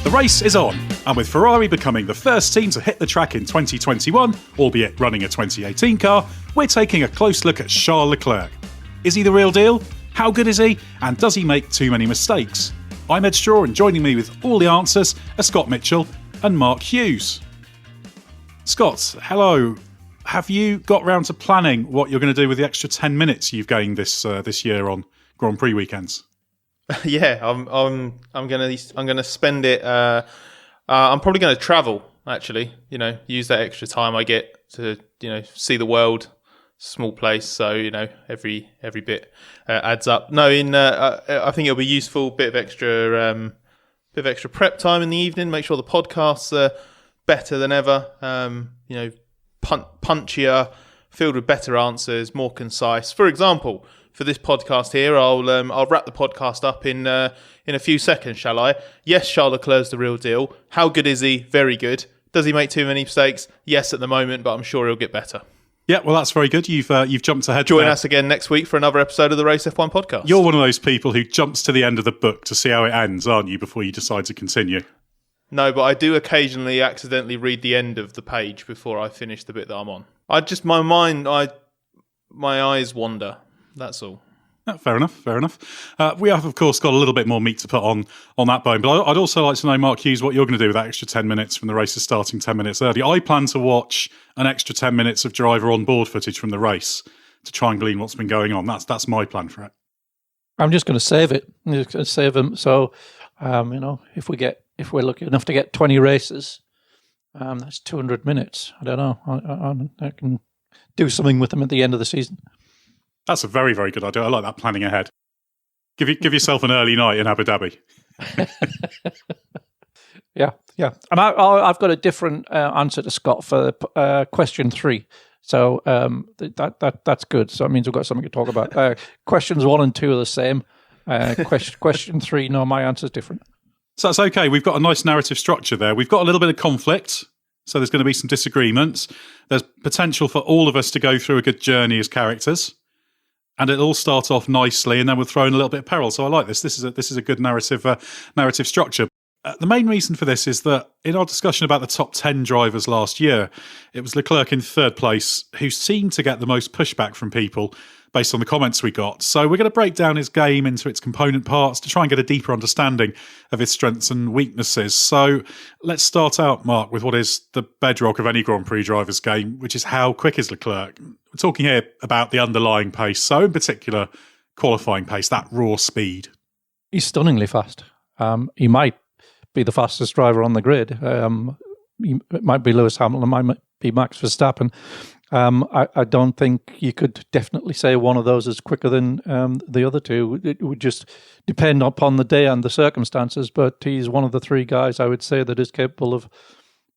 The race is on, and with Ferrari becoming the first team to hit the track in 2021, albeit running a 2018 car, we're taking a close look at Charles Leclerc. Is he the real deal? How good is he? And does he make too many mistakes? I'm Edd Straw, and joining me with all the answers are Scott Mitchell and Mark Hughes. Scott, hello. Have you got round to planning what you're going to do with the extra 10 minutes you've gained this year on Grand Prix weekends? Yeah, I'm gonna spend it. I'm probably going to travel. Actually, use that extra time I get to see the world. Small place, so every bit adds up. No, I think it'll be useful. Bit of extra prep time in the evening. Make sure the podcasts are better than ever. Punchier, filled with better answers, more concise. For example, for this podcast here, I'll wrap the podcast up in a few seconds, shall I? Yes, Charles Leclerc's the real deal. How good is he? Very good. Does he make too many mistakes? Yes, at the moment, but I'm sure he'll get better. Yeah, well, that's very good. You've jumped ahead. Join us again next week for another episode of the Race F1 podcast. You're one of those people who jumps to the end of the book to see how it ends, aren't you, before you decide to continue? No, but I do occasionally accidentally read the end of the page before I finish the bit that I'm on. My eyes wander. That's all. Fair enough. We have, of course, got a little bit more meat to put on that bone. But I'd also like to know, Mark Hughes, what you're going to do with that extra 10 minutes from the race is starting 10 minutes early. I plan to watch an extra 10 minutes of driver on-board footage from the race to try and glean what's been going on. That's my plan for it. I'm just going to save it. I'm just going to save them. So, if we're lucky enough to get 20 races, that's 200 minutes. I don't know. I can do something with them at the end of the season. That's a very, very good idea. I like that planning ahead. Give yourself an early night in Abu Dhabi. Yeah. And I've got a different answer to Scott for question 3. So that's good. So it means we've got something to talk about. Questions 1 and 2 are the same. Question 3, no, my answer's different. So that's okay. We've got a nice narrative structure there. We've got a little bit of conflict. So there's going to be some disagreements. There's potential for all of us to go through a good journey as characters. And it'll all start off nicely, and then we'll throw in a little bit of peril. So I like this. This is a good narrative structure. The main reason for this is that in our discussion about the top 10 drivers last year, it was Leclerc in third place who seemed to get the most pushback from people based on the comments we got. So we're going to break down his game into its component parts to try and get a deeper understanding of his strengths and weaknesses. So let's start out, Mark, with what is the bedrock of any Grand Prix driver's game, which is how quick is Leclerc? We're talking here about the underlying pace, so in particular, qualifying pace, that raw speed. He's stunningly fast. He might be the fastest driver on the grid. It might be Lewis Hamilton, it might be Max Verstappen. I don't think you could definitely say one of those is quicker than the other two. It would just depend upon the day and the circumstances, but he's one of the 3 guys I would say that is capable of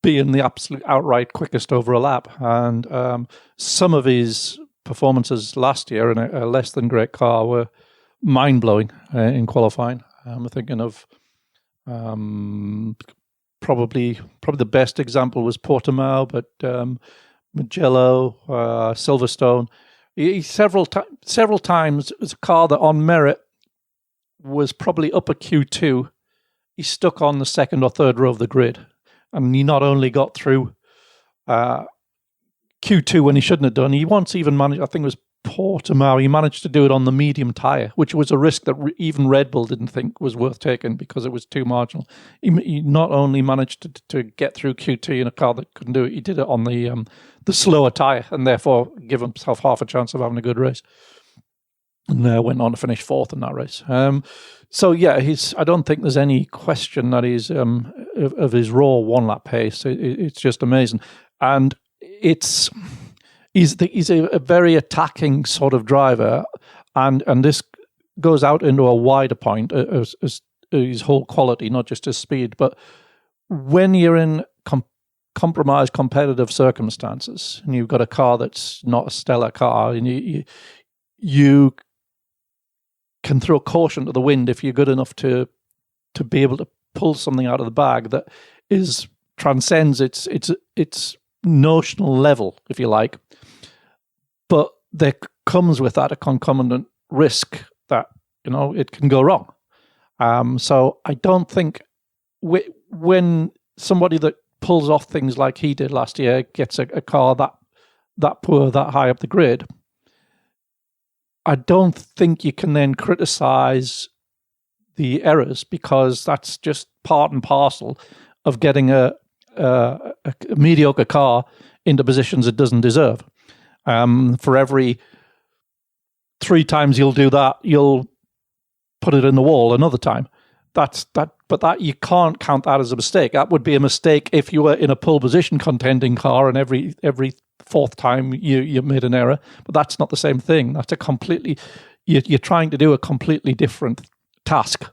being the absolute outright quickest over a lap. And some of his performances last year in a less than great car were mind-blowing in qualifying. I'm thinking of probably the best example was Portimao, but Mugello, Silverstone. He several times, it was a car that on merit was probably upper Q2. He stuck on the second or third row of the grid. And he not only got through Q2 when he shouldn't have done, he once even managed, I think it was Portimao, he managed to do it on the medium tyre, which was a risk that even Red Bull didn't think was worth taking because it was too marginal. He not only managed to get through Q2 in a car that couldn't do it, he did it on the slower tyre and therefore give himself half a chance of having a good race. And went on to finish 4th in that race. So yeah, I don't think there's any question that he's of his raw 1-lap pace. It's just amazing, and he's a very attacking sort of driver, and this goes out into a wider point as his whole quality, not just his speed. But when you're in compromised competitive circumstances, and you've got a car that's not a stellar car, and you can throw caution to the wind if you're good enough to be able to pull something out of the bag that transcends its notional level, if you like. But there comes with that a concomitant risk that it can go wrong. So I don't think when somebody that pulls off things like he did last year gets a car that poor, that high up the grid, I don't think you can then criticize the errors, because that's just part and parcel of getting a mediocre car into positions it doesn't deserve. For every 3 times you'll do that, you'll put it in the wall another time. But that you can't count that as a mistake. That would be a mistake if you were in a pole position contending car and every 4th time you made an error. But that's not the same thing. That's a completely, you're trying to do a completely different task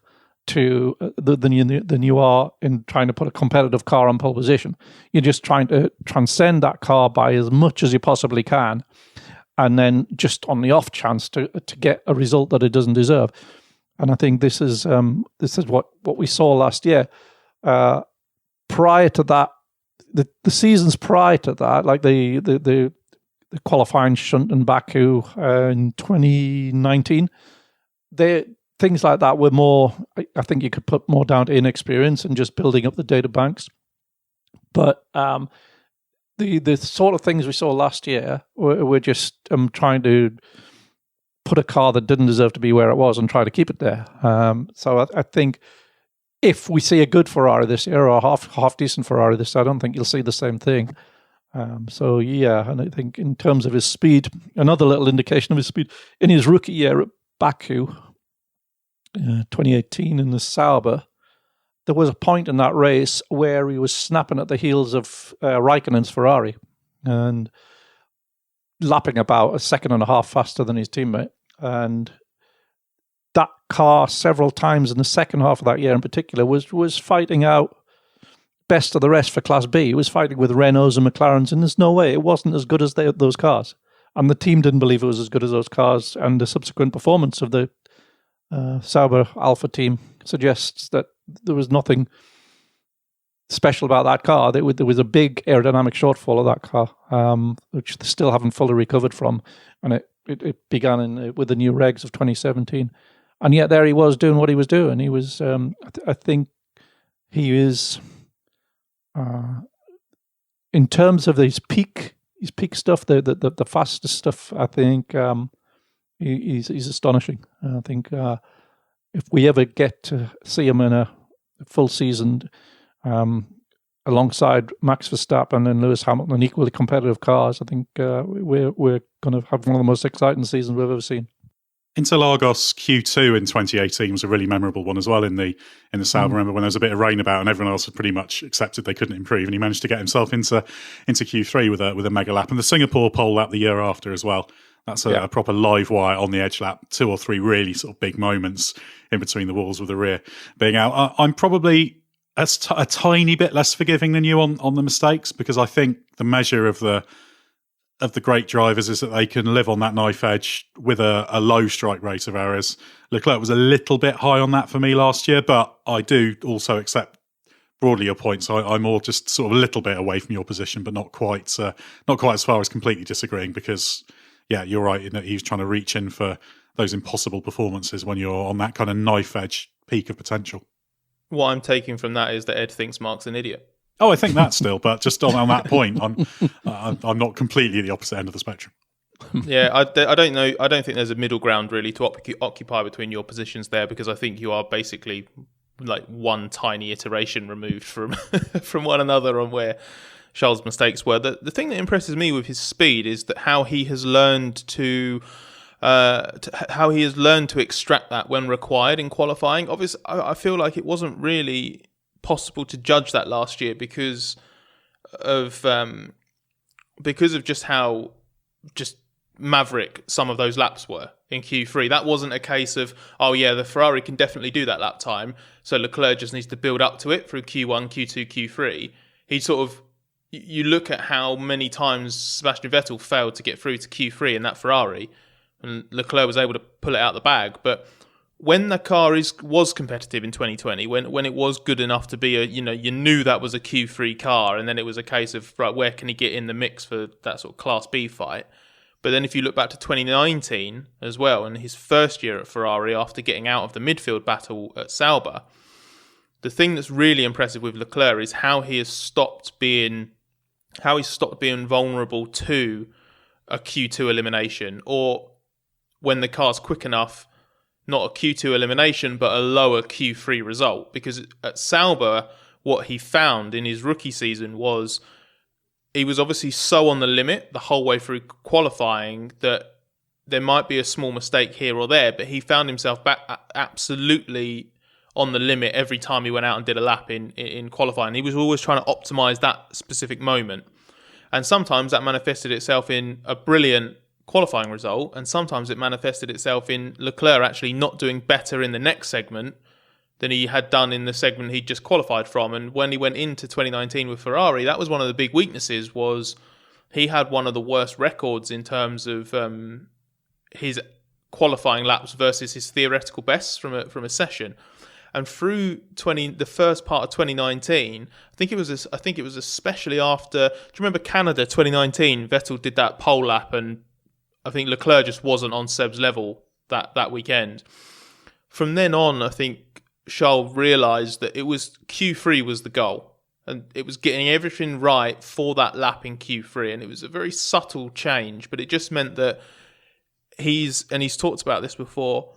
to than you are in trying to put a competitive car on pole position. You're just trying to transcend that car by as much as you possibly can, and then just on the off chance to get a result that it doesn't deserve. And I think this is what we saw last year. Prior to that, the seasons prior to that, like the qualifying shunt in Baku in 2019, things like that were more, I think you could put more down to inexperience and just building up the data banks. But the sort of things we saw last year were just trying to put a car that didn't deserve to be where it was and try to keep it there. So I think if we see a good Ferrari this year, or a half decent Ferrari this year, I don't think you'll see the same thing. So yeah, and I think in terms of his speed, another little indication of his speed, in his rookie year at Baku, 2018 in the Sauber, there was a point in that race where he was snapping at the heels of Raikkonen's Ferrari and lapping about 1.5 seconds faster than his teammate. And that car several times in the second half of that year in particular was fighting out best of the rest for Class B. It was fighting with Renaults and McLarens, and there's no way it wasn't as good as those cars. And the team didn't believe it was as good as those cars, and the subsequent performance of the Sauber Alpha team suggests that there was nothing special about that car. There was a big aerodynamic shortfall of that car, which they still haven't fully recovered from, and it began with the new regs of 2017. And yet there he was doing what he was doing. He was, I think he is, in terms of his peak stuff, the fastest stuff, I think he's astonishing. I think if we ever get to see him in a full season alongside Max Verstappen and Lewis Hamilton in equally competitive cars, I think we're going to have one of the most exciting seasons we've ever seen. Interlagos Q2 in 2018 was a really memorable one as well in the Sauber. Remember when there was a bit of rain about and everyone else had pretty much accepted they couldn't improve, and he managed to get himself into Q3 with a mega lap. And the Singapore pole lap the year after as well. That's a proper live wire on the edge lap. 2 or 3 really sort of big moments in between the walls with the rear being out. I'm probably a tiny bit less forgiving than you on the mistakes, because I think the measure of the great drivers is that they can live on that knife edge with a low strike rate of errors. Leclerc was a little bit high on that for me last year, but I do also accept broadly your point. So I'm more just sort of a little bit away from your position, but not quite as far as completely disagreeing, because yeah, you're right in that he's trying to reach in for those impossible performances when you're on that kind of knife edge peak of potential. What I'm taking from that is that Ed thinks Mark's an idiot. Oh, I think that still, but just on that point, I'm not completely the opposite end of the spectrum. Yeah, I don't know. I don't think there's a middle ground really to occupy between your positions there, because I think you are basically like one tiny iteration removed from from one another on where Charles' mistakes were. The thing that impresses me with his speed is that how he has learned to extract that when required in qualifying. Obviously, I feel like it wasn't really possible to judge that last year because of just how just maverick some of those laps were in Q3. That wasn't a case of, oh yeah, the Ferrari can definitely do that lap time, so Leclerc just needs to build up to it through Q1, Q2, Q3. He sort of, you look at how many times Sebastian Vettel failed to get through to Q3 in that Ferrari, and Leclerc was able to pull it out of the bag. But when the car was competitive in 2020, when it was good enough to be you knew that was a Q3 car, and then it was a case of, right, where can he get in the mix for that sort of Class B fight? But then if you look back to 2019 as well, and his first year at Ferrari after getting out of the midfield battle at Sauber, the thing that's really impressive with Leclerc is how he's stopped being vulnerable to a Q2 elimination, or when the car's quick enough, not a Q2 elimination, but a lower Q3 result. Because at Sauber, what he found in his rookie season was he was obviously so on the limit the whole way through qualifying that there might be a small mistake here or there, but he found himself back absolutely on the limit every time he went out and did a lap in qualifying. He was always trying to optimize that specific moment. And sometimes that manifested itself in a brilliant qualifying result, and sometimes it manifested itself in Leclerc actually not doing better in the next segment than he had done in the segment he'd just qualified from. And when he went into 2019 with Ferrari, that was one of the big weaknesses, was he had one of the worst records in terms of his qualifying laps versus his theoretical bests from a session. And through the first part of 2019, I think it was especially after. Do you remember Canada 2019? Vettel did that pole lap, and I think Leclerc just wasn't on Seb's level that weekend. From then on, I think Charles realised that it was Q3 was the goal, and it was getting everything right for that lap in Q3, and it was a very subtle change, but it just meant that he's talked about this before.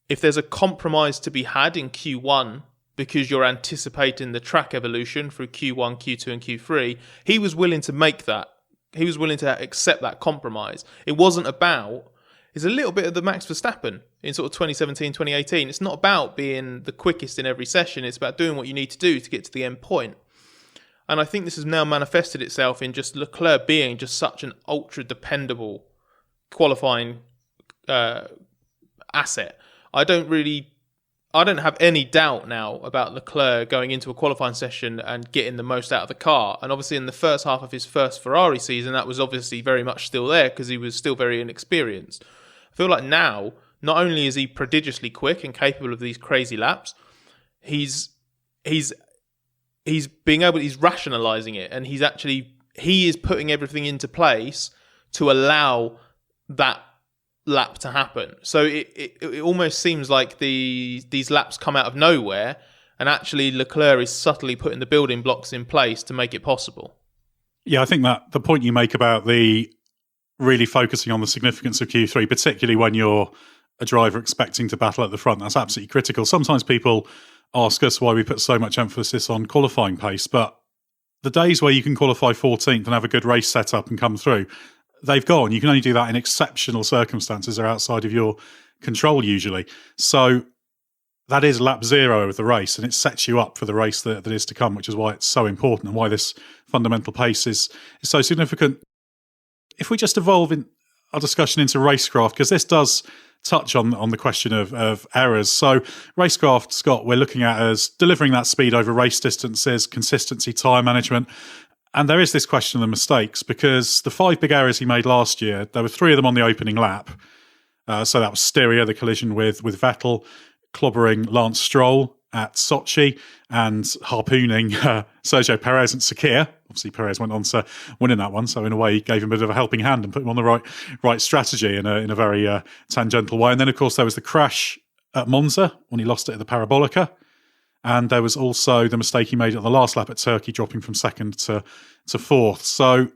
If there's a compromise to be had in Q1 because you're anticipating the track evolution through Q1, Q2 and Q3, he was willing to make that. He was willing to accept that compromise. It's a little bit of the Max Verstappen in sort of 2017, 2018. It's not about being the quickest in every session. It's about doing what you need to do to get to the end point. And I think this has now manifested itself in just Leclerc being just such an ultra dependable qualifying asset. I don't have any doubt now about Leclerc going into a qualifying session and getting the most out of the car. And obviously in the first half of his first Ferrari season, that was obviously very much still there because he was still very inexperienced. I feel like now, not only is he prodigiously quick and capable of these crazy laps, he's rationalizing it, and he is putting everything into place to allow that lap to happen. So it almost seems like these laps come out of nowhere, and actually Leclerc is subtly putting the building blocks in place to make it possible. Yeah, I think that the point you make about the really focusing on the significance of Q3, particularly when you're a driver expecting to battle at the front, that's absolutely critical. Sometimes people ask us why we put so much emphasis on qualifying pace, but the days where you can qualify 14th and have a good race setup and come through, they've gone. You can only do that in exceptional circumstances. They're outside of your control usually. So that is lap zero of the race, and it sets you up for the race that is to come, which is why it's so important and why this fundamental pace is so significant. If we just evolve in our discussion into racecraft, because this does touch on the question of errors. So racecraft, Scott, we're looking at as delivering that speed over race distances, consistency, tyre management. And there is this question of the mistakes, because the 5 big errors he made last year, there were 3 of them on the opening lap. So that was Styria, the collision with Vettel, clobbering Lance Stroll at Sochi, and harpooning Sergio Perez and Sakir. Obviously, Perez went on to win in that one, so in a way, he gave him a bit of a helping hand and put him on the right strategy in a very tangential way. And then, of course, there was the crash at Monza when he lost it at the Parabolica. And there was also the mistake he made at the last lap at Turkey, dropping from second to fourth. So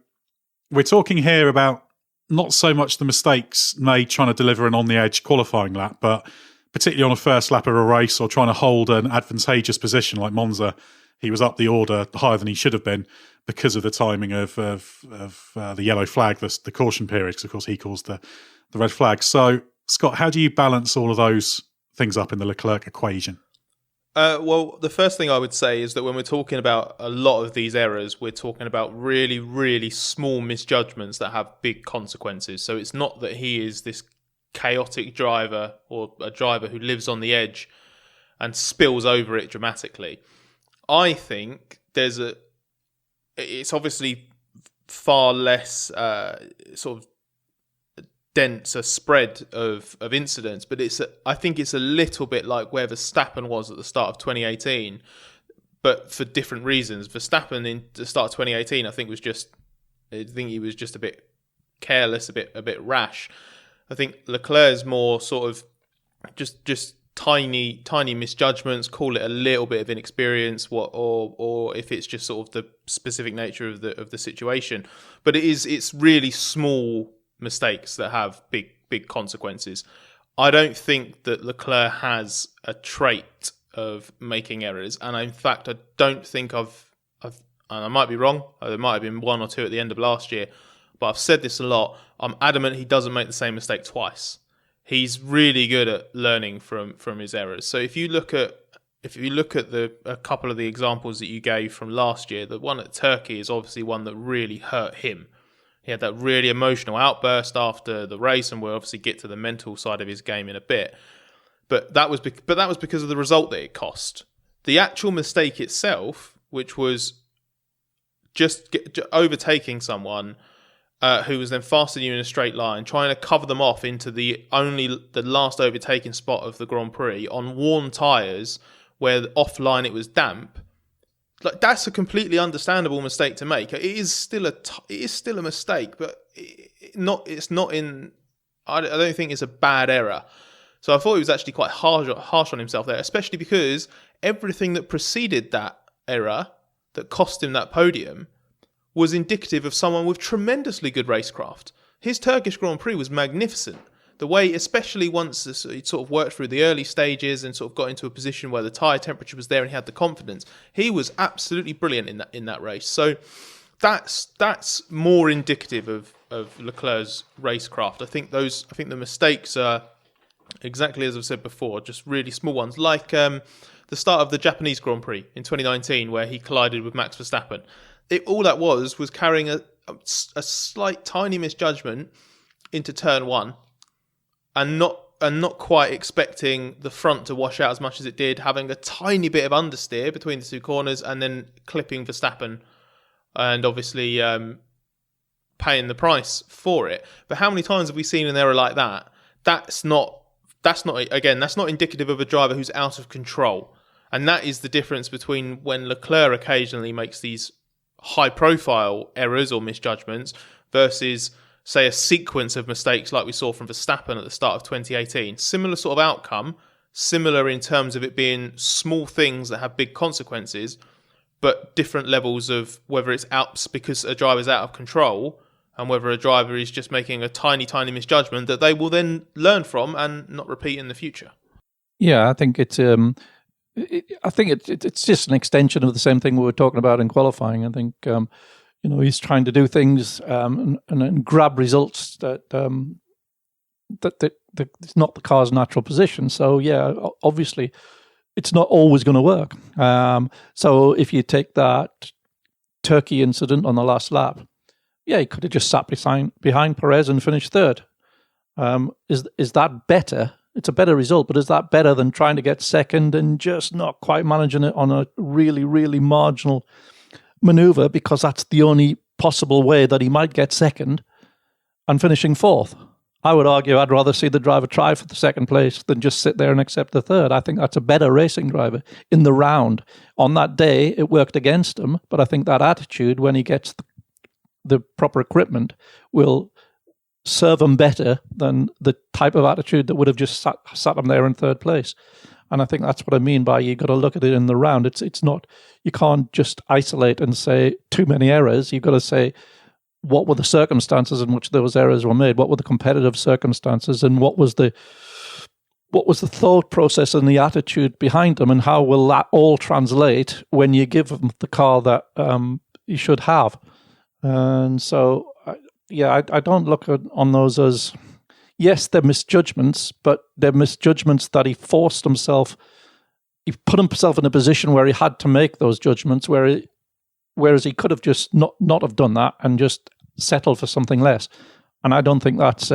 we're talking here about not so much the mistakes made trying to deliver an on-the-edge qualifying lap, but particularly on a first lap of a race or trying to hold an advantageous position like Monza. He was up the order higher than he should have been because of the timing of the yellow flag, the caution period, because of course he caused the red flag. So, Scott, how do you balance all of those things up in the Leclerc equation? Well, the first thing I would say is that when we're talking about a lot of these errors, we're talking about really, really small misjudgments that have big consequences. So it's not that he is this chaotic driver or a driver who lives on the edge and spills over it dramatically. I think it's obviously far less sort of dense a spread of incidents, but I think it's a little bit like where Verstappen was at the start of 2018, but for different reasons. Verstappen in the start of 2018, I think he was just a bit careless, a bit rash. I think Leclerc is more sort of just tiny misjudgments, call it a little bit of inexperience, or if it's just sort of the specific nature of the situation. But it's really small mistakes that have big consequences. I don't think that Leclerc has a trait of making errors, and in fact, I don't think I've and I might be wrong. There might have been one or two at the end of last year, but I've said this a lot. I'm adamant he doesn't make the same mistake twice. He's really good at learning from his errors. So if you look at a couple of the examples that you gave from last year, the one at Turkey is obviously one that really hurt him. He had that really emotional outburst after the race, and we'll obviously get to the mental side of his game in a bit. But that was because of the result that it cost. The actual mistake itself, which was just overtaking someone who was then faster than you in a straight line, trying to cover them off into the last overtaking spot of the Grand Prix on worn tyres, where offline it was damp. Like, that's a completely understandable mistake to make. It is still a mistake, but I don't think it's a bad error. So I thought he was actually quite harsh on himself there, especially because everything that preceded that error that cost him that podium was indicative of someone with tremendously good racecraft. His Turkish Grand Prix was magnificent. The way, especially once he sort of worked through the early stages and sort of got into a position where the tyre temperature was there and he had the confidence, he was absolutely brilliant in that race. So that's more indicative of Leclerc's racecraft. I think the mistakes are exactly as I've said before, just really small ones, like the start of the Japanese Grand Prix in 2019 where he collided with Max Verstappen. All that was carrying a slight tiny misjudgment into turn one, and not quite expecting the front to wash out as much as it did, having a tiny bit of understeer between the two corners, and then clipping Verstappen, and obviously paying the price for it. But how many times have we seen an error like that? That's not indicative of a driver who's out of control, and that is the difference between when Leclerc occasionally makes these high-profile errors or misjudgments versus, say, a sequence of mistakes like we saw from Verstappen at the start of 2018. Similar sort of outcome, similar in terms of it being small things that have big consequences, but different levels of whether it's out because a driver's out of control and whether a driver is just making a tiny misjudgment that they will then learn from and not repeat in the future. Yeah, I think it's just an extension of the same thing we were talking about in qualifying. I think he's trying to do things and grab results that it's not the car's natural position. So yeah, obviously, it's not always going to work. So if you take that Turkey incident on the last lap, yeah, he could have just sat behind Perez and finished third. Is that better? It's a better result, but is that better than trying to get second and just not quite managing it on a really, really marginal maneuver, because that's the only possible way that he might get second and finishing fourth? I would argue I'd rather see the driver try for the second place than just sit there and accept the third. I think that's a better racing driver in the round. On that day, it worked against him, but I think that attitude, when he gets the proper equipment, will serve him better than the type of attitude that would have just sat him there in third place. And I think that's what I mean by you got to look at it in the round. It's not, you can't just isolate and say too many errors. You've got to say, what were the circumstances in which those errors were made? What were the competitive circumstances, and what was the thought process and the attitude behind them, and how will that all translate when you give them the car that you should have? And so, I don't look on those as, yes, they're misjudgments, but they're misjudgments that he forced himself. He put himself in a position where he had to make those judgments, whereas he could have just not have done that and just settled for something less. And I don't think that's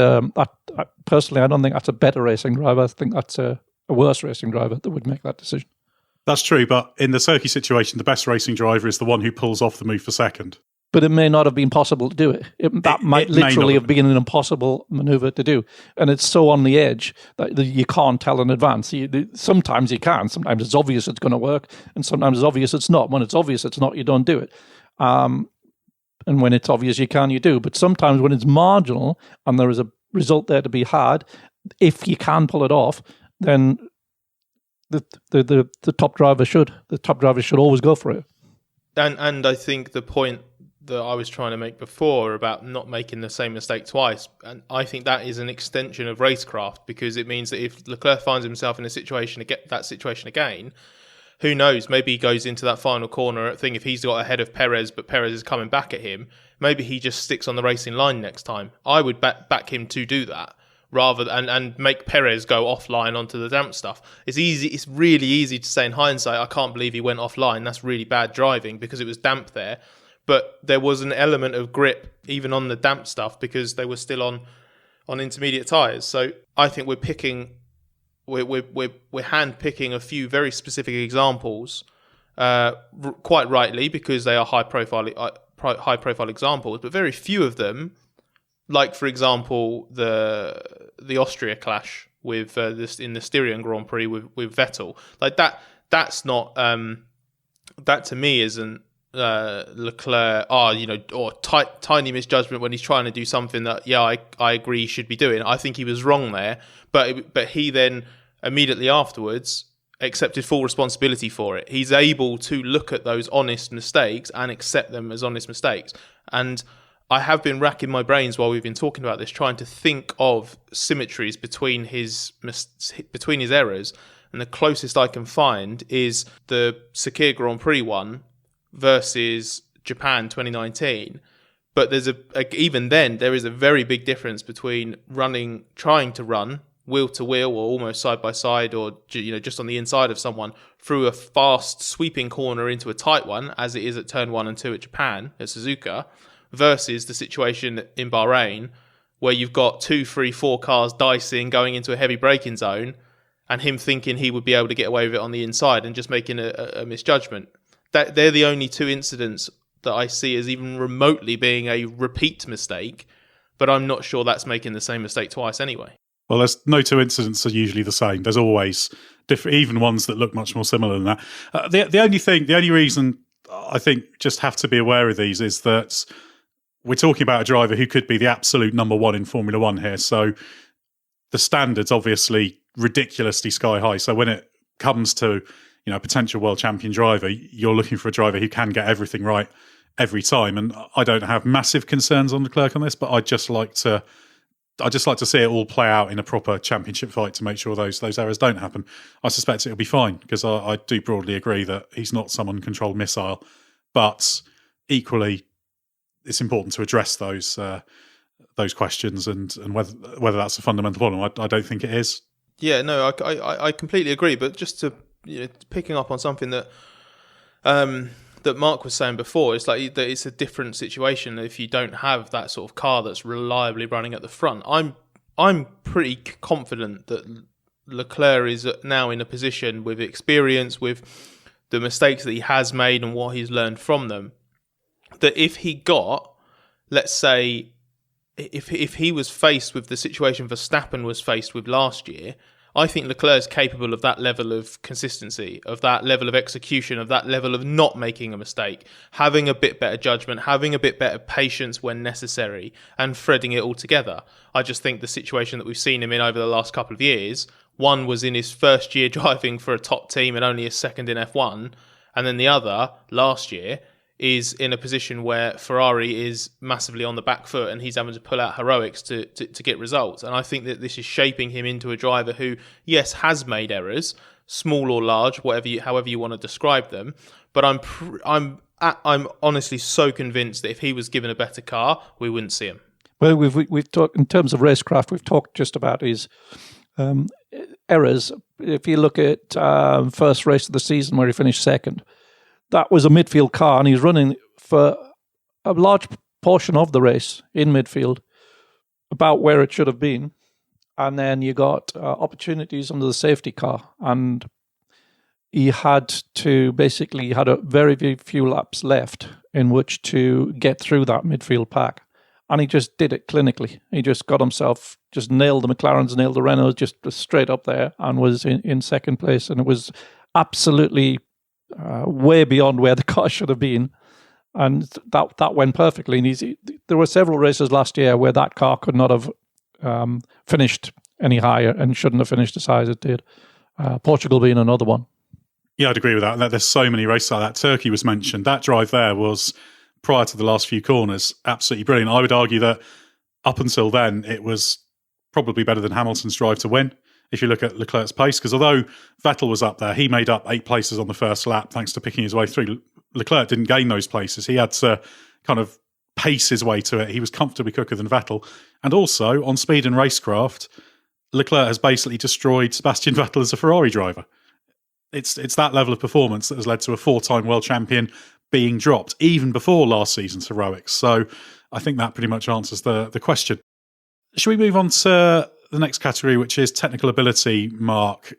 personally, I don't think that's a better racing driver. I think that's a worse racing driver that would make that decision. That's true, but in the Turkey situation, the best racing driver is the one who pulls off the move for second. But it may not have been possible to do it. That might literally have been an impossible maneuver to do. And it's so on the edge that you can't tell in advance. Sometimes you can. Sometimes it's obvious it's going to work, and sometimes it's obvious it's not. When it's obvious it's not, you don't do it. And when it's obvious you can, you do. But sometimes when it's marginal and there is a result there to be had, if you can pull it off, then the top driver should. The top driver should always go for it. And I think the point that I was trying to make before about not making the same mistake twice, and I think that is an extension of racecraft, because it means that if Leclerc finds himself in a situation to get that situation again, who knows, maybe he goes into that final corner thing, if he's got ahead of Perez but Perez is coming back at him, maybe he just sticks on the racing line next time. I would back him to do that, rather and make Perez go offline onto the damp stuff. It's really easy to say in hindsight, I can't believe he went offline, that's really bad driving because it was damp there. But there was an element of grip even on the damp stuff because they were still on intermediate tyres. So I think we're hand picking a few very specific examples, quite rightly, because they are high profile examples, but very few of them, like for example the Austria clash with this in the Styrian Grand Prix with Vettel, like that's not that to me isn't Leclerc, or tiny misjudgment when he's trying to do something that, I agree he should be doing. I think he was wrong there, but he then immediately afterwards accepted full responsibility for it. He's able to look at those honest mistakes and accept them as honest mistakes. And I have been racking my brains while we've been talking about this, trying to think of symmetries between his errors, and the closest I can find is the Sakir Grand Prix one versus Japan 2019. But there's even then there is a very big difference between trying to run wheel to wheel or almost side by side, or just on the inside of someone through a fast sweeping corner into a tight one, as it is at turn 1 and 2 at Japan at Suzuka, versus the situation in Bahrain where you've got 2, 3, 4 cars dicing going into a heavy braking zone, and him thinking he would be able to get away with it on the inside and just making a misjudgment. That they're the only two incidents that I see as even remotely being a repeat mistake, but I'm not sure that's making the same mistake twice anyway. Well, there's no two incidents are usually the same. There's always different, even ones that look much more similar than that. The only reason I think just have to be aware of these is that we're talking about a driver who could be the absolute number one in Formula One here. So the standard's obviously ridiculously sky high. So when it comes to a potential world champion driver, you're looking for a driver who can get everything right every time. And I don't have massive concerns on Leclerc on this, but I just like to see it all play out in a proper championship fight to make sure those errors don't happen. I suspect it'll be fine, because I do broadly agree that he's not some uncontrolled missile, but equally it's important to address those questions and whether that's a fundamental problem. I don't think it is. Yeah, no, I completely agree. But just to picking up on something that that Mark was saying before, it's like that it's a different situation if you don't have that sort of car that's reliably running at the front. I'm pretty confident that Leclerc is now in a position, with experience, with the mistakes that he has made and what he's learned from them, that if he got, let's say, if he was faced with the situation Verstappen was faced with last year, I think Leclerc is capable of that level of consistency, of that level of execution, of that level of not making a mistake, having a bit better judgment, having a bit better patience when necessary, and threading it all together. I just think the situation that we've seen him in over the last couple of years, one was in his first year driving for a top team and only a second in F1, and then the other, last year, is in a position where Ferrari is massively on the back foot and he's having to pull out heroics to get results. And I think that this is shaping him into a driver who, yes, has made errors, small or large, however you want to describe them. But I'm honestly so convinced that if he was given a better car, we wouldn't see him. Well, we've talked in terms of racecraft. We've talked just about his errors. If you look at first race of the season where he finished second, that was a midfield car, and he's running for a large portion of the race in midfield, about where it should have been. And then you got opportunities under the safety car, and he had a very, very few laps left in which to get through that midfield pack. And he just did it clinically. He just got himself, just nailed the McLarens, nailed the Renaults, just straight up there, and was in second place. And it was absolutely way beyond where the car should have been, and that went perfectly. And there were several races last year where that car could not have finished any higher and shouldn't have finished as high as it did. Portugal being another one. Yeah, I'd agree with that. There's so many races like that. Turkey was mentioned. That drive there was, prior to the last few corners, absolutely brilliant. I would argue that up until then, it was probably better than Hamilton's drive to win, if you look at Leclerc's pace, because although Vettel was up there, he made up 8 places on the first lap thanks to picking his way through. Leclerc didn't gain those places. He had to kind of pace his way to it. He was comfortably quicker than Vettel. And also, on speed and racecraft, Leclerc has basically destroyed Sebastian Vettel as a Ferrari driver. It's that level of performance that has led to a 4-time world champion being dropped, even before last season's heroics. So I think that pretty much answers the question. Should we move on to the next category, which is technical ability? Mark,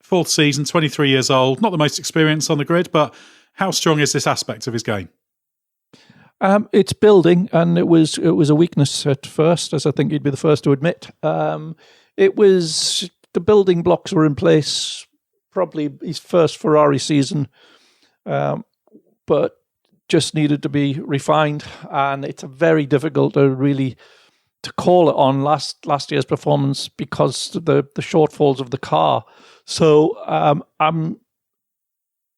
4th season, 23 years old, not the most experienced on the grid, but how strong is this aspect of his game? It's building, and it was a weakness at first, as I think you'd be the first to admit. It was, the building blocks were in place, probably his first Ferrari season, but just needed to be refined, and it's very difficult to call it on last year's performance because the shortfalls of the car. So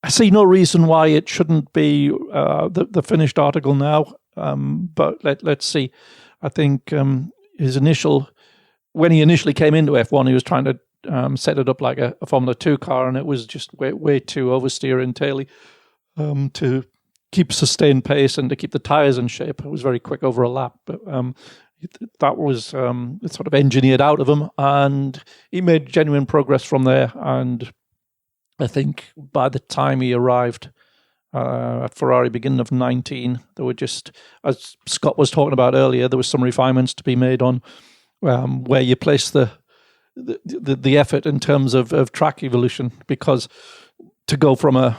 I see no reason why it shouldn't be the finished article now, but let's see. I think when he initially came into F1, he was trying to set it up like a Formula 2 car, and it was just way too oversteer and taily to keep sustained pace and to keep the tyres in shape. It was very quick over a lap, but that was sort of engineered out of him, and he made genuine progress from there. And I think by the time he arrived at Ferrari, beginning of 19, there were just, as Scott was talking about earlier, there was some refinements to be made on where you place the effort in terms of track evolution, because to go from a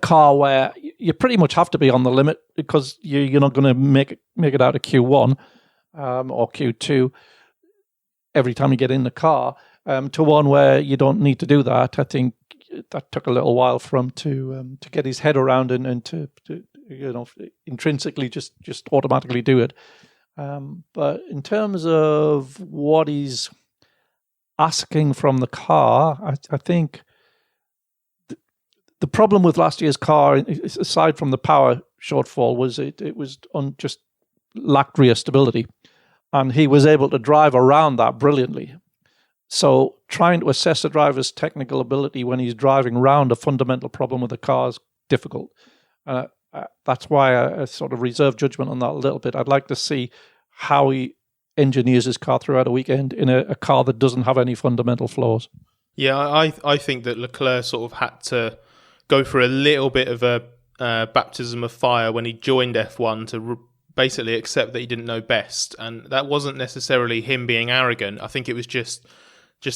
car where you pretty much have to be on the limit because you're not going to make it out of Q1 or Q2 every time you get in the car, to one where you don't need to do that. I think that took a little while for him to get his head around and to intrinsically just automatically do it. But in terms of what he's asking from the car, I think the problem with last year's car, aside from the power shortfall, was it was just lacked rear stability, and he was able to drive around that brilliantly. So trying to assess a driver's technical ability when he's driving around a fundamental problem with the car is difficult. That's why I sort of reserve judgment on that a little bit. I'd like to see how he engineers his car throughout a weekend in a car that doesn't have any fundamental flaws. Yeah, I think that Leclerc sort of had to go for a little bit of a baptism of fire when he joined F1 to basically accept that he didn't know best. And that wasn't necessarily him being arrogant. I think it was just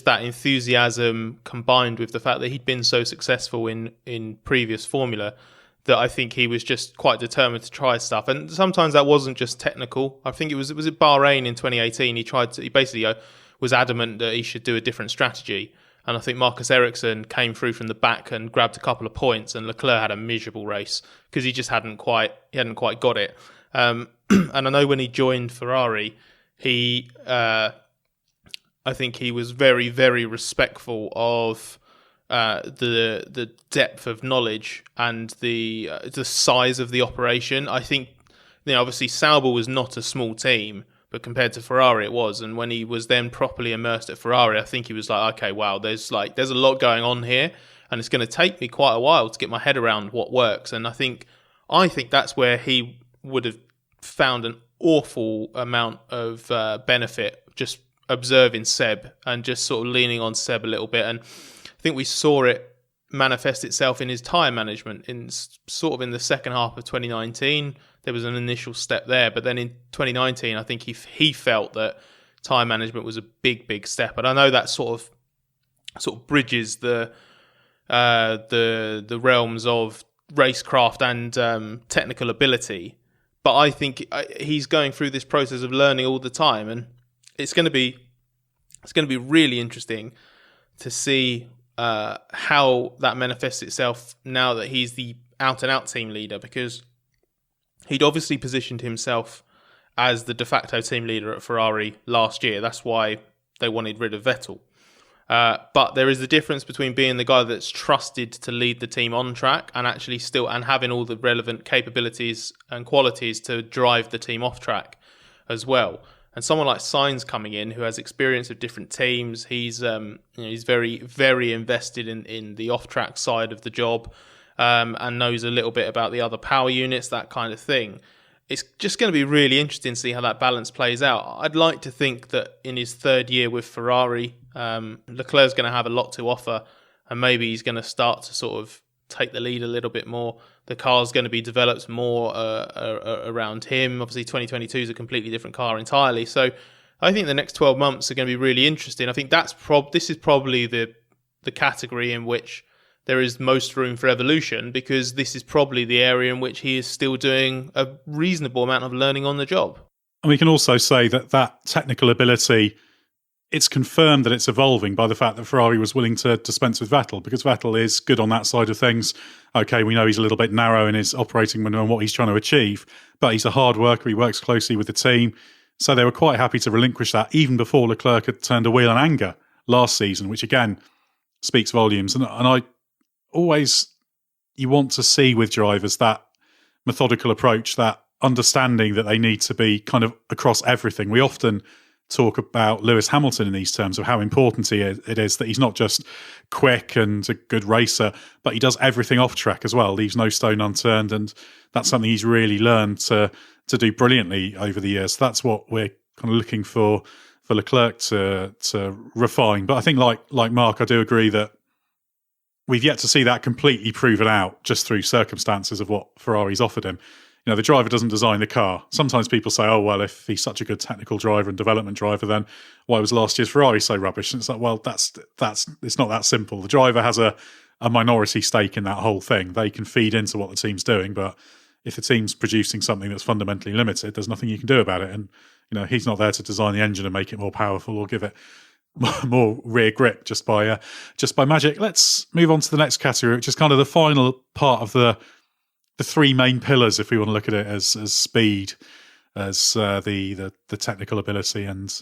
that enthusiasm combined with the fact that he'd been so successful in previous Formula that I think he was just quite determined to try stuff. And sometimes that wasn't just technical. I think it was at Bahrain in 2018. He basically was adamant that he should do a different strategy. And I think Marcus Ericsson came through from the back and grabbed a couple of points, and Leclerc had a miserable race because he just hadn't quite got it. And I know when he joined Ferrari, I think he was very, very respectful of the depth of knowledge and the size of the operation. I think, obviously Sauber was not a small team, but compared to Ferrari it was. And when he was then properly immersed at Ferrari, I think he was like, okay, wow, there's a lot going on here, and it's going to take me quite a while to get my head around what works. And I think that's where he would have found an awful amount of benefit just observing Seb and just sort of leaning on Seb a little bit. And I think we saw it manifest itself in his tyre management in the second half of 2019. There was an initial step there, but then in 2019, I think he felt that tyre management was a big step. And I know that sort of bridges the realms of racecraft and technical ability. But I think he's going through this process of learning all the time, and it's going to be really interesting to see how that manifests itself now that he's the out-and-out team leader, because he'd obviously positioned himself as the de facto team leader at Ferrari last year. That's why they wanted rid of Vettel. But there is a difference between being the guy that's trusted to lead the team on track and actually and having all the relevant capabilities and qualities to drive the team off track as well. And someone like Sainz coming in, who has experience of different teams, he's very, very invested in the off track side of the job, and knows a little bit about the other power units, that kind of thing. It's just going to be really interesting to see how that balance plays out. I'd like to think that in his third year with Ferrari, Leclerc's going to have a lot to offer, and maybe he's going to start to sort of take the lead a little bit more. The car's going to be developed more around him. Obviously, 2022 is a completely different car entirely. So I think the next 12 months are going to be really interesting. I think this is probably the category in which there is most room for evolution, because this is probably the area in which he is still doing a reasonable amount of learning on the job. And we can also say that technical ability, it's confirmed that it's evolving by the fact that Ferrari was willing to dispense with Vettel, because Vettel is good on that side of things. Okay, we know he's a little bit narrow in his operating window and what he's trying to achieve, but he's a hard worker. He works closely with the team. So they were quite happy to relinquish that even before Leclerc had turned a wheel in anger last season, which again speaks volumes. And I always, you want to see with drivers that methodical approach, that understanding that they need to be kind of across everything. We often talk about Lewis Hamilton in these terms of how important it is that he's not just quick and a good racer, but he does everything off track as well, leaves no stone unturned, and that's something he's really learned to do brilliantly over the years. So that's what we're kind of looking for Leclerc to refine. But I think like Mark, I do agree that we've yet to see that completely proven out just through circumstances of what Ferrari's offered him. You know, the driver doesn't design the car. Sometimes people say, oh, well, if he's such a good technical driver and development driver, then why was last year's Ferrari so rubbish? And it's like, well, it's not that simple. The driver has a minority stake in that whole thing. They can feed into what the team's doing, but if the team's producing something that's fundamentally limited, there's nothing you can do about it. And, you know, he's not there to design the engine and make it more powerful or give it more rear grip just by magic. Let's move on to the next category, which is kind of the final part of the three main pillars, if we want to look at it as speed, as the technical ability, and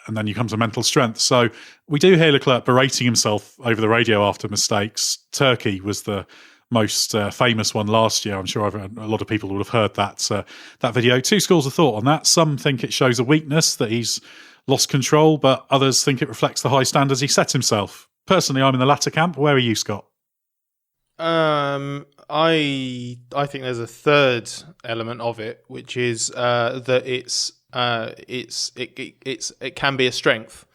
then you come to mental strength. So we do hear Leclerc berating himself over the radio after mistakes. Turkey was the most famous one last year. I'm sure a lot of people would have heard that video. Two schools of thought on that. Some think it shows a weakness that he's lost control, but others think it reflects the high standards he set himself. Personally, I'm in the latter camp. Where are you, Scott? I think there's a third element of it, which is that it can be a strength.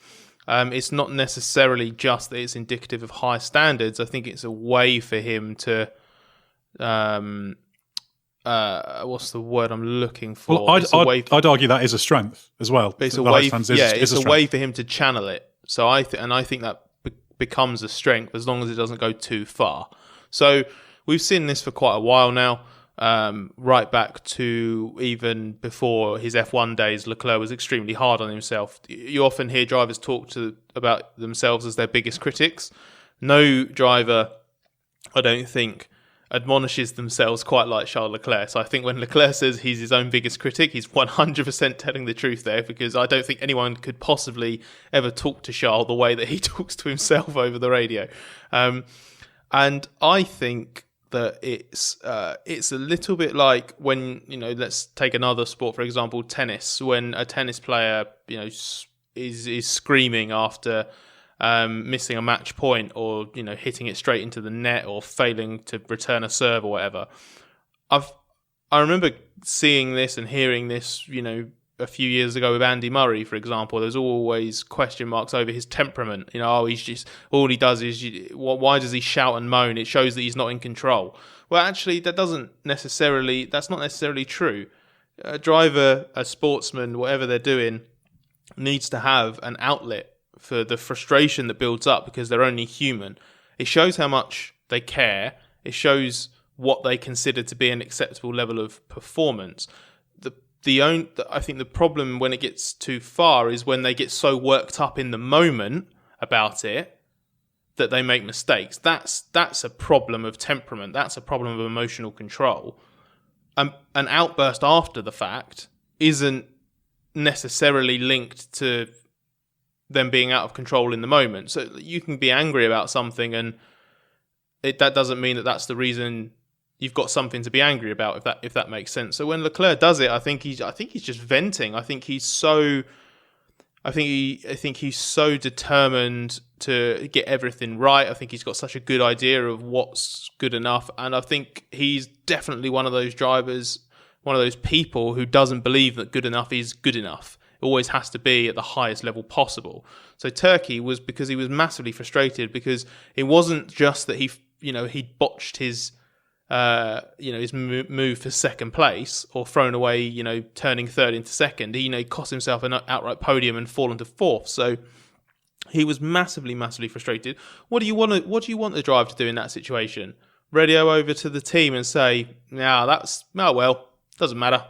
It's not necessarily just that it's indicative of high standards. I think it's a way for him to what's the word I'm looking for? Well, I'd argue that is a strength as well. But it's a way, it's a way for him to channel it. So I think that becomes a strength as long as it doesn't go too far. So we've seen this for quite a while now, right back to even before his F1 days. Leclerc was extremely hard on himself. You often hear drivers talk about themselves as their biggest critics. No driver, I don't think, admonishes themselves quite like Charles Leclerc. So I think when Leclerc says he's his own biggest critic, he's 100% telling the truth there, because I don't think anyone could possibly ever talk to Charles the way that he talks to himself over the radio. And I think that it's a little bit like when, you know, let's take another sport, for example, tennis. When a tennis player, you know, is screaming after missing a match point, or, you know, hitting it straight into the net, or failing to return a serve or whatever. I remember seeing this and hearing this, you know, a few years ago with Andy Murray, for example. There's always question marks over his temperament. You know, he's just, all he does is, why does he shout and moan? It shows that he's not in control. Well, actually, that's not necessarily true. A driver, a sportsman, whatever they're doing, needs to have an outlet for the frustration that builds up, because they're only human. It shows how much they care. It shows what they consider to be an acceptable level of performance. I think the problem when it gets too far is when they get so worked up in the moment about it that they make mistakes. That's a problem of temperament. That's a problem of emotional control. An outburst after the fact isn't necessarily linked to them being out of control in the moment. So you can be angry about something, and that doesn't mean that that's the reason you've got something to be angry about, if that makes sense. So when Leclerc does it, I think he's just venting. I think he's so determined to get everything right. I think he's got such a good idea of what's good enough, and I think he's definitely one of those drivers, one of those people who doesn't believe that good enough is good enough. It always has to be at the highest level possible. So Turkey was because he was massively frustrated, because it wasn't just that he'd botched his move for second place, or thrown away, turning third into second. He cost himself an outright podium and fallen to fourth. So he was massively, massively frustrated. What do you want the driver to do in that situation? Radio over to the team and say, doesn't matter.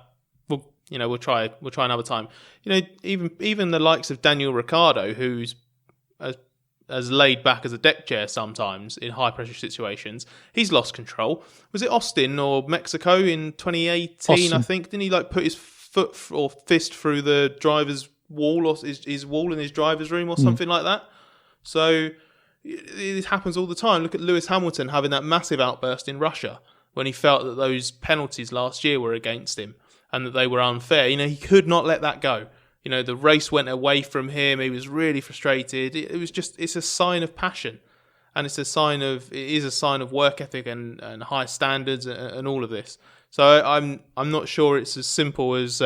We'll try another time. Even the likes of Daniel Ricciardo, who's as laid back as a deck chair sometimes in high pressure situations, he's lost control. Was it Austin or Mexico in 2018? Austin. I think, didn't he put his foot or fist through the driver's wall, or his wall in his driver's room, or something like that? So it happens all the time. Look at Lewis Hamilton having that massive outburst in Russia when he felt that those penalties last year were against him and that they were unfair. He could not let that go. The race went away from him. He was really frustrated. It's a sign of passion, and it is a sign of work ethic and high standards and all of this. So I'm not sure it's as simple as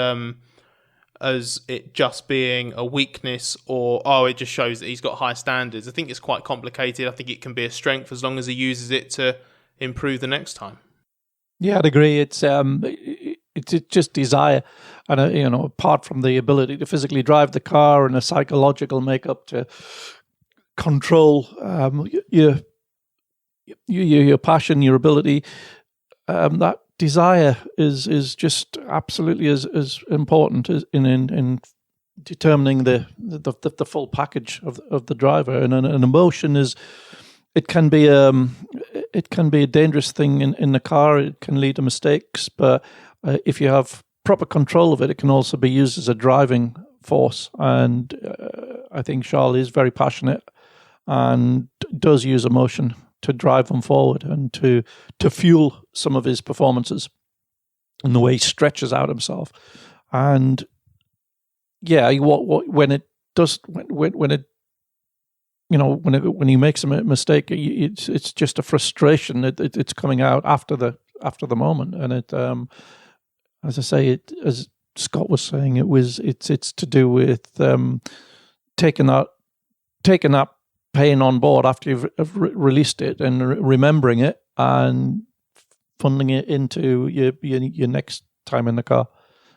it just being a weakness, or it just shows that he's got high standards. I think it's quite complicated. I think it can be a strength as long as he uses it to improve the next time. Yeah, I'd agree. It's just desire, and apart from the ability to physically drive the car and a psychological makeup to control your passion, your ability, that desire is just absolutely as important as in determining the full package of the driver. And an emotion it can be a dangerous thing in the car. It can lead to mistakes, but if you have proper control of it, it can also be used as a driving force. And I think Charles is very passionate and does use emotion to drive them forward and to fuel some of his performances and the way he stretches out himself. And when he makes a mistake, it's just a frustration. It's coming out after the moment, and it, as I say, as Scott was saying, it's to do with taking that pain on board after you've released it and remembering it and funding it into your next time in the car.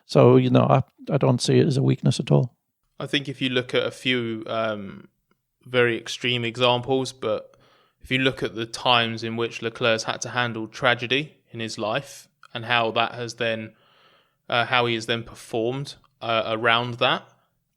So I don't see it as a weakness at all. I think if you look at a few very extreme examples, but if you look at the times in which Leclerc's had to handle tragedy in his life and how that has then how he has then performed around that,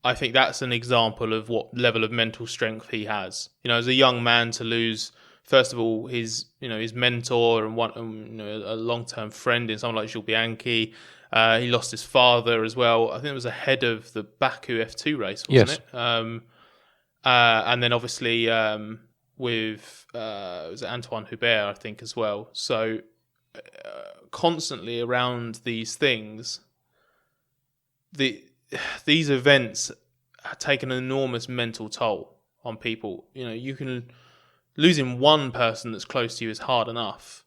I think that's an example of what level of mental strength he has. As a young man, to lose, first of all, his mentor and a long-term friend in someone like Jules Bianchi. He lost his father as well. I think it was ahead of the Baku F2 race, wasn't it? And then obviously with was it Antoine Hubert, I think, as well. So constantly around these things, these events take an enormous mental toll on people. You can losing one person that's close to you is hard enough.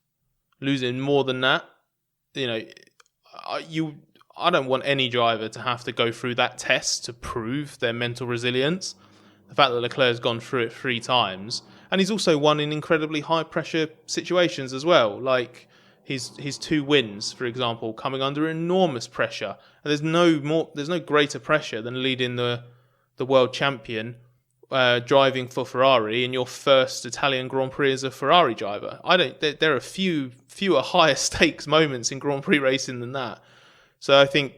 Losing more than that, I don't want any driver to have to go through that test to prove their mental resilience. The fact that Leclerc's gone through it 3 times, and he's also won in incredibly high pressure situations as well, like his 2 wins, for example, coming under enormous pressure. And there's no greater pressure than leading the world champion, driving for Ferrari in your first Italian Grand Prix as a Ferrari driver. There are fewer higher stakes moments in Grand Prix racing than that. So I think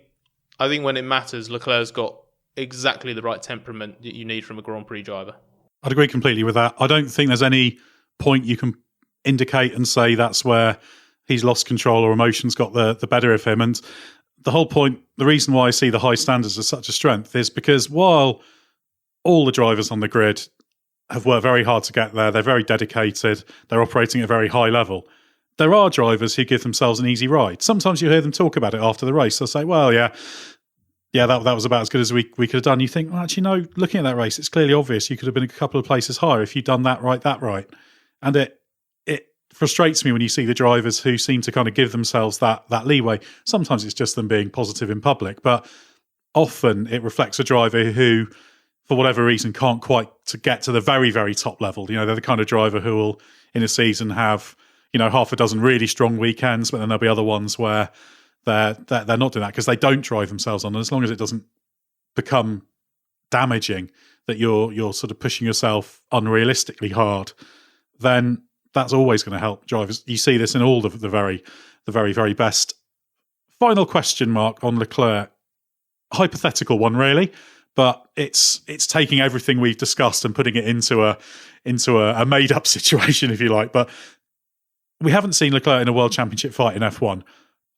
when it matters, Leclerc's got exactly the right temperament that you need from a Grand Prix driver. I'd agree completely with that. I don't think there's any point you can indicate and say that's where he's lost control or emotions got the better of him. And the whole point, the reason why I see the high standards as such a strength is because while all the drivers on the grid have worked very hard to get there. They're very dedicated. They're operating at a very high level. There are drivers who give themselves an easy ride. Sometimes you hear them talk about it after the race. They'll say, well, yeah, that was about as good as we could have done. You think, well, actually, no, looking at that race, it's clearly obvious you could have been a couple of places higher if you'd done that right. And it frustrates me when you see the drivers who seem to kind of give themselves that leeway. Sometimes it's just them being positive in public, but often it reflects a driver who, for whatever reason, can't quite to get to the very, very top level. They're the kind of driver who will, in a season, have half a dozen really strong weekends, but then there'll be other ones where they're not doing that because they don't drive themselves on. And as long as it doesn't become damaging, that you're sort of pushing yourself unrealistically hard, then that's always going to help drivers. You see this in all the very, very best. Final question mark on Leclerc. Hypothetical one, really, but it's taking everything we've discussed and putting it into a made up situation, if you like. But we haven't seen Leclerc in a World Championship fight in F1.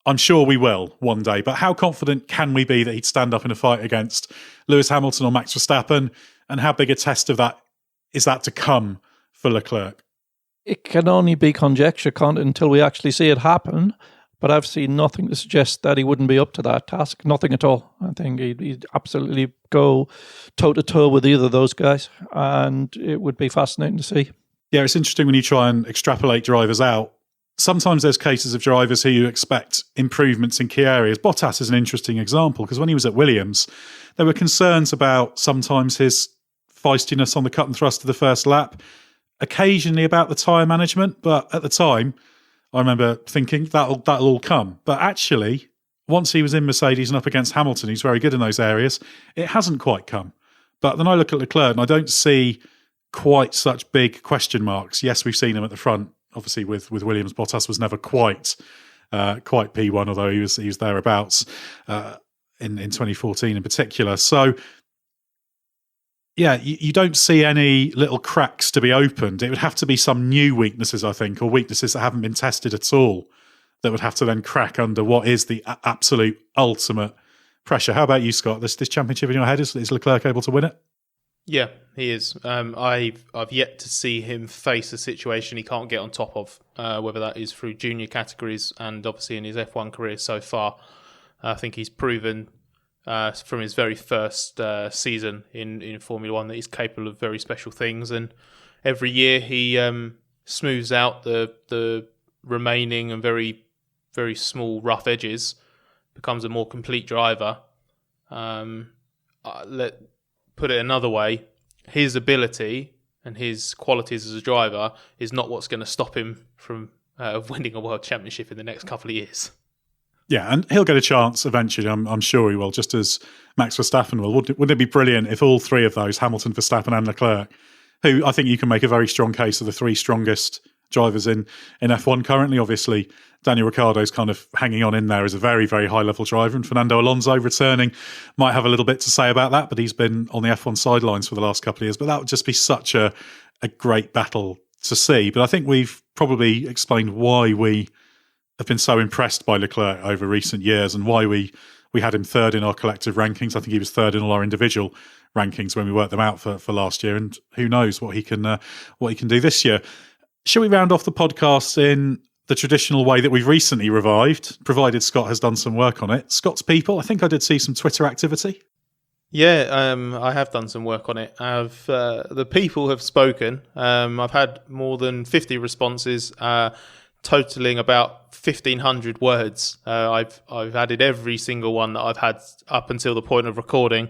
I'm sure we will one day, but how confident can we be that he'd stand up in a fight against Lewis Hamilton or Max Verstappen? And how big a test of that is that to come for Leclerc? It can only be conjecture, can't it, until we actually see it happen. But I've seen nothing to suggest that he wouldn't be up to that task. Nothing at all. I think he'd absolutely go toe-to-toe with either of those guys. And it would be fascinating to see. Yeah, it's interesting when you try and extrapolate drivers out. Sometimes there's cases of drivers who you expect improvements in key areas. Bottas is an interesting example because when he was at Williams, there were concerns about sometimes his feistiness on the cut and thrust of the first lap, occasionally about the tyre management, but at the time, I remember thinking that'll all come. But actually, once he was in Mercedes and up against Hamilton, he's very good in those areas, it hasn't quite come. But then I look at Leclerc and I don't see quite such big question marks. Yes, we've seen him at the front. Obviously, with Williams, Bottas was never quite P1, although he was thereabouts in 2014 in particular. So, yeah, you don't see any little cracks to be opened. It would have to be some new weaknesses, I think, or weaknesses that haven't been tested at all that would have to then crack under what is the absolute ultimate pressure. How about you, Scott? This championship in your head, is Leclerc able to win it? Yeah, he is. I've yet to see him face a situation he can't get on top of, whether that is through junior categories and obviously in his F1 career so far. I think he's proven from his very first season in Formula One that he's capable of very special things, and every year he smooths out the remaining and very, very small rough edges, becomes a more complete driver. Put it another way, his ability and his qualities as a driver is not what's going to stop him from winning a world championship in the next couple of years. Yeah, and he'll get a chance eventually. I'm sure he will, just as Max Verstappen will. Wouldn't it be brilliant if all three of those, Hamilton, Verstappen and Leclerc, who I think you can make a very strong case of the three strongest drivers in F1 currently. Obviously, Daniel Ricciardo's kind of hanging on in there as a very, very high-level driver, and Fernando Alonso returning might have a little bit to say about that, but he's been on the F1 sidelines for the last couple of years. But that would just be such a great battle to see. But I think we've probably explained why we have been so impressed by Leclerc over recent years and why we had him third in our collective rankings. I think he was third in all our individual rankings when we worked them out for last year, and who knows what he can do this year. Shall we round off the podcast in the traditional way that we've recently revived, provided Scott has done some work on it? Scott's People, I think I did see some Twitter activity. Yeah, I have done some work on it. The people have spoken. I've had more than 50 responses, totaling about 1,500 words. I've added every single one that I've had up until the point of recording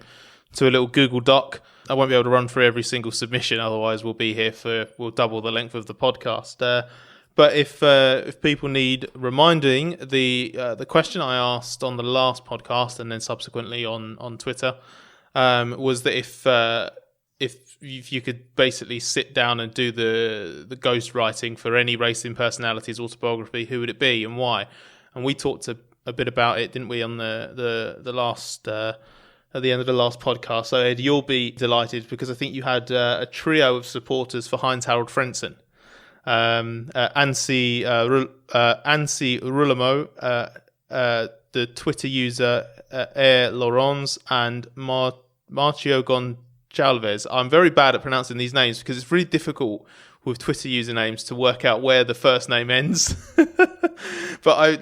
to a little Google Doc. I won't be able to run through every single submission, otherwise we'll double the length of the podcast. But if people need reminding, the question I asked on the last podcast and then subsequently on Twitter was that if you could basically sit down and do the ghost writing for any racing personality's autobiography, who would it be and why? And we talked a bit about it, didn't we, on the last at the end of the last podcast. So Ed, you'll be delighted because I think you had a trio of supporters for Heinz-Harald Frentzen. Ansi Rulamo, the Twitter user Air Laurence, and Marcio Chalves. I'm very bad at pronouncing these names because it's really difficult with Twitter usernames to work out where the first name ends. But I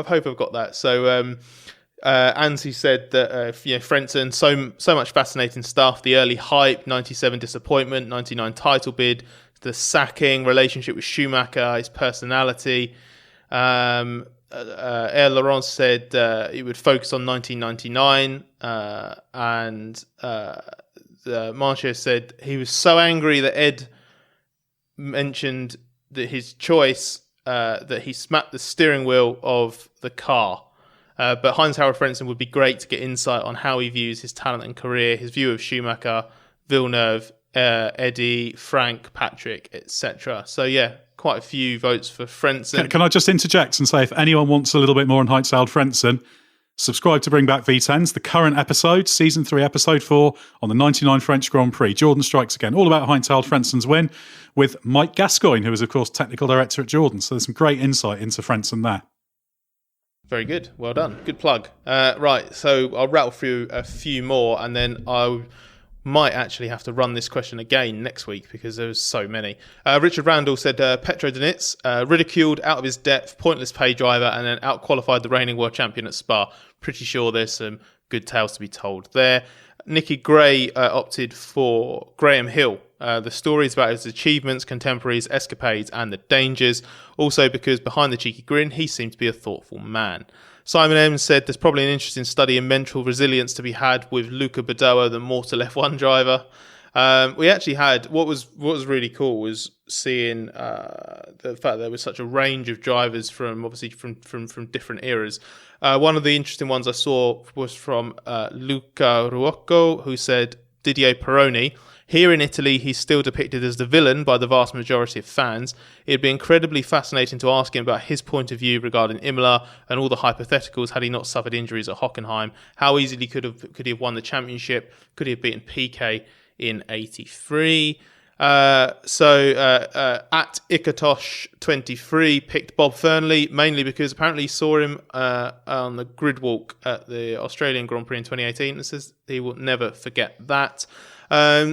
hope I've got that. So Ansi said that Frentzen, so much fascinating stuff. The early hype, 97 disappointment, 99 title bid, the sacking, relationship with Schumacher, his personality. Air Laurent said he would focus on 1999, and Marcia said he was so angry that Ed mentioned that his choice that he smacked the steering wheel of the car. But Heinz-Harald Frentzen would be great to get insight on how he views his talent and career, his view of Schumacher, Villeneuve, Eddie, Frank, Patrick, etc. So yeah, quite a few votes for Frentzen. Can I just interject and say, if anyone wants a little bit more on Heinz-Harald Frentzen, subscribe to Bring Back V10s, the current episode, season 3, episode 4, on the 99 French Grand Prix. Jordan strikes again, all about Heinz-Harald Frentzen's win with Mike Gascoigne, who is, of course, technical director at Jordan. So there's some great insight into Frentzen there. Very good. Well done. Good plug. Right, so I'll rattle through a few more, and then I might actually have to run this question again next week because there's so many. Richard Randall said Petro Denitz, ridiculed, out of his depth, pointless pay driver, and then out-qualified the reigning world champion at Spa. Pretty sure there's some good tales to be told there. Nicky Gray opted for Graham Hill. The stories about his achievements, contemporaries, escapades, and the dangers. Also because behind the cheeky grin, he seemed to be a thoughtful man. Simon M said there's probably an interesting study in mental resilience to be had with Luca Badoa, the mortal F1 driver. We actually had, what was really cool was seeing the fact that there was such a range of drivers from different eras. One of the interesting ones I saw was from Luca Ruocco, who said Didier Pironi. Here in Italy, he's still depicted as the villain by the vast majority of fans. It'd be incredibly fascinating to ask him about his point of view regarding Imola and all the hypotheticals had he not suffered injuries at Hockenheim. How easily could he have won the championship? Could he have beaten Piquet in 83? At Ikatosh23 picked Bob Fernley, mainly because apparently he saw him on the grid walk at the Australian Grand Prix in 2018 and says he will never forget that.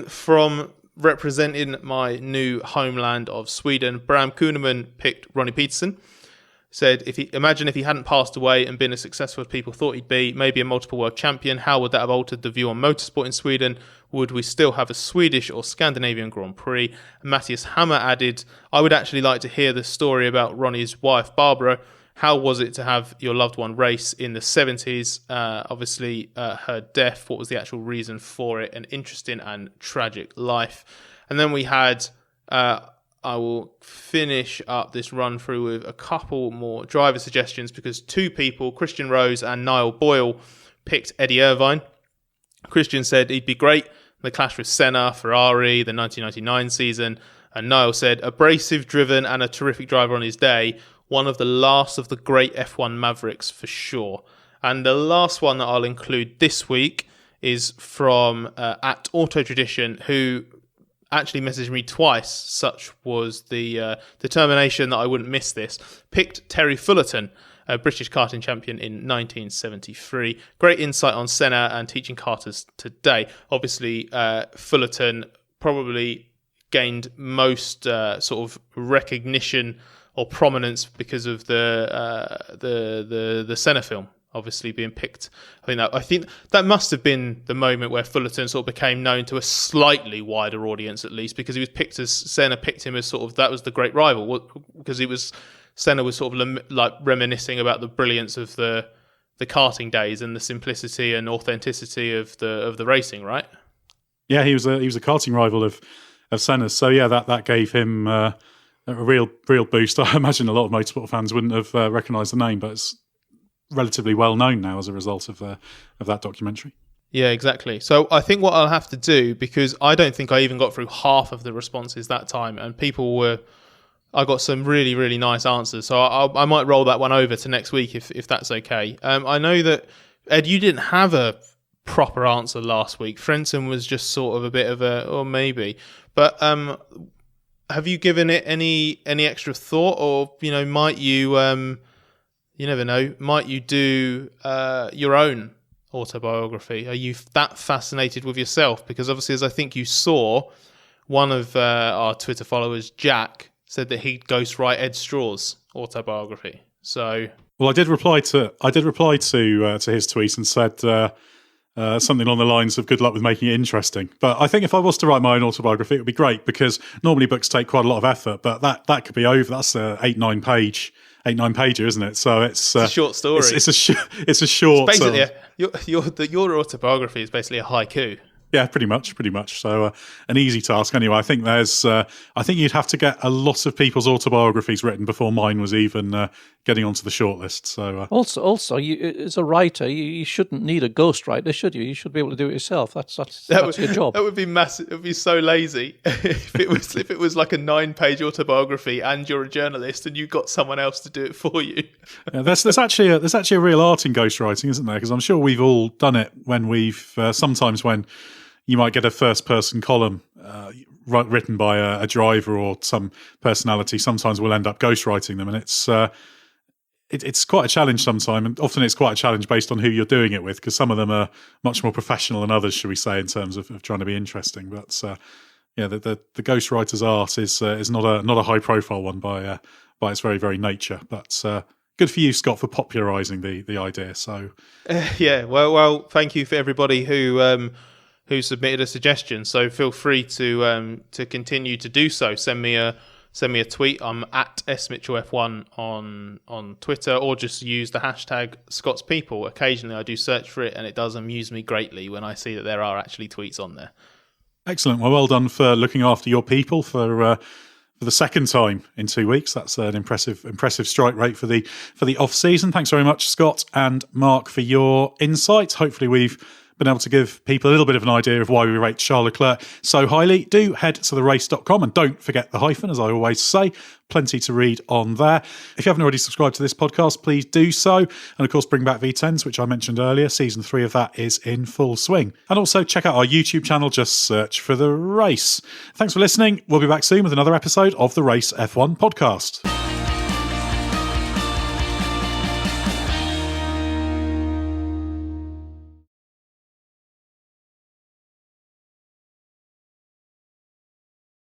From representing my new homeland of Sweden, Bram Kuhneman picked Ronnie Peterson. Said, imagine if he hadn't passed away and been as successful as people thought he'd be, maybe a multiple world champion, how would that have altered the view on motorsport in Sweden? Would we still have a Swedish or Scandinavian Grand Prix? And Matthias Hammer added, I would actually like to hear the story about Ronnie's wife, Barbara. How was it to have your loved one race in the 70s? Obviously, her death, what was the actual reason for it? An interesting and tragic life. And then we had, I will finish up this run through with a couple more driver suggestions because two people, Christian Rose and Niall Boyle, picked Eddie Irvine. Christian said he'd be great in the clash with Senna, Ferrari, the 1999 season. And Niall said, abrasive, driven, and a terrific driver on his day. One of the last of the great F1 Mavericks for sure. And the last one that I'll include this week is from at Auto Tradition, who actually messaged me twice. Such was the determination that I wouldn't miss this. Picked Terry Fullerton, a British karting champion in 1973. Great insight on Senna and teaching karters today. Obviously, Fullerton probably gained most sort of recognition or prominence because of the Senna film, obviously being picked. I think that must have been the moment where Fullerton sort of became known to a slightly wider audience, at least, because he was picked as Senna picked him as sort of that was the great rival, because Senna was sort of like reminiscing about the brilliance of the karting days and the simplicity and authenticity of the racing, right? Yeah, he was a karting rival of Senna's. So yeah, that gave him a real boost. I imagine a lot of motorsport fans wouldn't have recognised the name, but it's relatively well known now as a result of that documentary. Yeah, exactly. So I think what I'll have to do, because I don't think I even got through half of the responses that time, and I got some really, really nice answers. So I might roll that one over to next week if that's okay. I know that, Ed, you didn't have a proper answer last week. Frentzen was just sort of a bit of or maybe. But have you given it any extra thought, or might you? You never know. Might you do your own autobiography? Are you that fascinated with yourself? Because obviously, as I think you saw, one of our Twitter followers, Jack, said that he'd ghostwrite Edd Straw's autobiography. So, well, I did reply to his tweet and said something along the lines of "good luck with making it interesting." But I think if I was to write my own autobiography, it would be great, because normally books take quite a lot of effort, but that could be over. That's a 8-9 pager, isn't it? So it's a short story. It's a short. It's basically, your autobiography is basically a haiku. Yeah, pretty much. So an easy task. Anyway, I think you'd have to get a lot of people's autobiographies written before mine was even getting onto the shortlist. So also, you, as a writer, you shouldn't need a ghostwriter, should you? You should be able to do it yourself. That's your job. That would be massive. It would be so lazy if it was like a 9-page autobiography and you're a journalist and you got someone else to do it for you. Yeah, there's actually a real art in ghostwriting, isn't there? Because I'm sure we've all done it when we've sometimes when you might get a first-person column written by a driver or some personality. Sometimes we'll end up ghostwriting them, and it's quite a challenge sometimes. And often it's quite a challenge based on who you're doing it with, because some of them are much more professional than others, should we say, in terms of trying to be interesting. But the ghostwriter's art is not a high-profile one by its very, very nature. But good for you, Scott, for popularising the idea. So well, thank you for everybody who submitted a suggestion. So feel free to continue to do so. Send me a tweet. I'm at smitchellf1 on Twitter, or just use the hashtag ScotsPeople. Occasionally I do search for it, and it does amuse me greatly when I see that there are actually tweets on there. Excellent. Well done for looking after your people for the second time in 2 weeks. That's an impressive strike rate for the off season. Thanks very much, Scott and Mark, for your insights. Hopefully we've been able to give people a little bit of an idea of why we rate Charles Leclerc so highly. Do head to therace.com and don't forget the hyphen, as I always say. Plenty to read on there. If you haven't already subscribed to this podcast, please do so. And of course, bring back V10s, which I mentioned earlier. Season 3 of that is in full swing. And also check out our YouTube channel. Just search for The Race. Thanks for listening. We'll be back soon with another episode of the Race F1 podcast.